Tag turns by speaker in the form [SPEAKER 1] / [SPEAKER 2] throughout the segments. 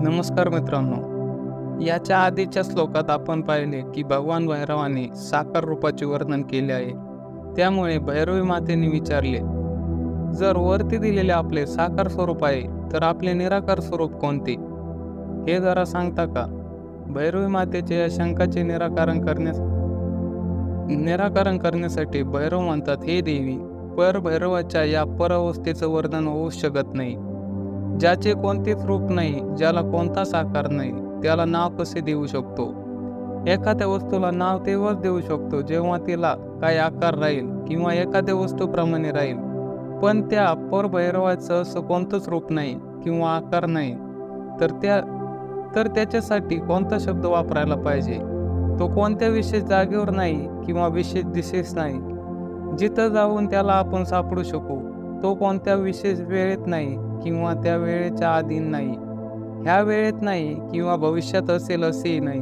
[SPEAKER 1] नमस्कार मित्रांनो. याच्या आधीच्या श्लोकात आपण पाहिले की भगवान भैरवाने साकार रूपाचे वर्णन केले आहे. त्यामुळे भैरवी मातेने विचारले, जर वरती दिलेले आपले साकार स्वरूप आहे तर आपले निराकार स्वरूप कोणते? हे जरा सांगता का? भैरवी मातेच्या या शंकाचे निराकरण करण्यासाठी भैरव म्हणतात, हे देवी, भैरवाच्या या अवस्थेचं वर्णन होऊ शकत नाही. ज्याचे कोणतेच रूप नाही, ज्याला कोणताच आकार नाही, त्याला नाव कसे देऊ शकतो? एखाद्या वस्तूला नाव तेव्हाच देऊ शकतो जेव्हा तिला काही आकार राहील किंवा एखाद्या वस्तूप्रमाणे राहील. पण त्या परभैरवाचं असं कोणतंच रूप नाही किंवा आकार नाही, तर त्याच्यासाठी कोणता शब्द वापरायला पाहिजे? तो कोणत्या विशेष जागेवर नाही किंवा विशेष दिशेस नाही. जिथं जाऊन त्याला आपण सापडू शकू, तो कोणत्या विशेष वेळेत नाही किंवा त्या वेळेच्या अधीन नाही, ह्या वेळेत नाही किंवा भविष्यात असेल असेही नाही.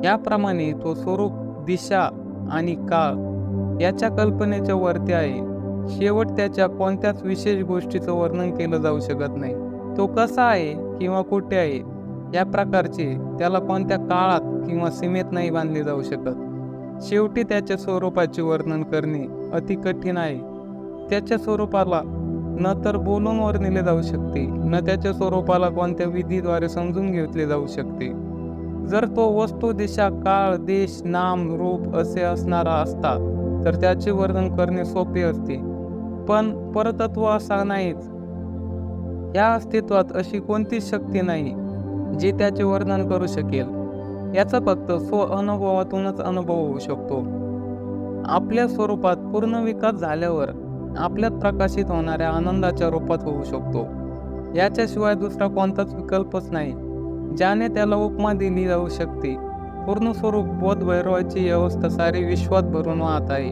[SPEAKER 1] याप्रमाणे तो स्वरूप, दिशा आणि काळ याच्या कल्पनेच्या वरती आहे. शेवट त्याच्या कोणत्याच विशेष गोष्टीचं वर्णन केलं जाऊ शकत नाही. तो कसा आहे किंवा कुठे आहे या प्रकारचे त्याला कोणत्या काळात किंवा सीमेत नाही बांधले जाऊ शकत. शेवटी त्याच्या स्वरूपाचे वर्णन करणे अति कठीण आहे. त्याच्या स्वरूपाला न तर बोलून वर्णिले जाऊ शकते, न त्याच्या स्वरूपाला कोणत्या विधीद्वारे समजून घेतले जाऊ शकते. जर तो वस्तू, दिशा, काळ, देश, नाम, रूप असे असणारा असता तर त्याचे वर्णन करणे सोपे असते. पण परतत्व असा नाहीच. या अस्तित्वात अशी कोणतीच शक्ती नाही जी त्याचे वर्णन करू शकेल. याचा फक्त अनुभवातूनच अनुभव होऊ शकतो. आपल्या स्वरूपात पूर्ण विकास झाल्यावर आपल्यात प्रकाशित होणाऱ्या आनंदाच्या रूपात होऊ शकतो. याच्याशिवाय दुसरा कोणताच विकल्पच नाही ज्याने त्याला उपमा दिली जाऊ शकते. पूर्ण स्वरूप बोध भैरवाची अवस्था सारी विश्वात भरून वाहत आहे.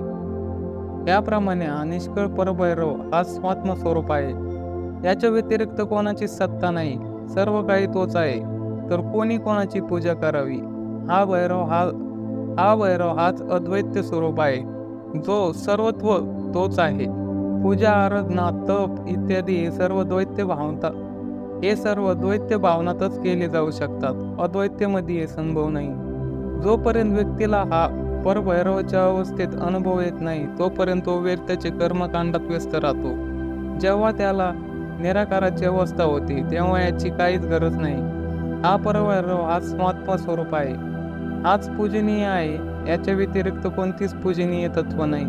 [SPEAKER 1] याप्रमाणे हा निष्कळ परभैरव हा स्वरूप आहे. याच्या व्यतिरिक्त कोणाची सत्ता नाही. सर्व काही तोच आहे, तर कोणी कोणाची पूजा करावी? हा भैरव हाच अद्वैत स्वरूप आहे, जो सर्वत्व तोच आहे. पूजा, आराधना, तप इत्यादी हे सर्व द्वैत भावनातच केले जाऊ शकतात. अद्वैत्यामध्ये हे संभव नाही. जोपर्यंत व्यक्तीला हा परभैरवाच्या अवस्थेत अनुभव येत नाही, तोपर्यंत तो त्याचे कर्मकांडात व्यस्त राहतो. जेव्हा त्याला निराकाराची अवस्था होते तेव्हा याची काहीच गरज नाही. हा परभैरव हाच स्वरूप आहे, हाच पूजनीय आहे. याच्या व्यतिरिक्त कोणतीच पूजनीय तत्व नाही.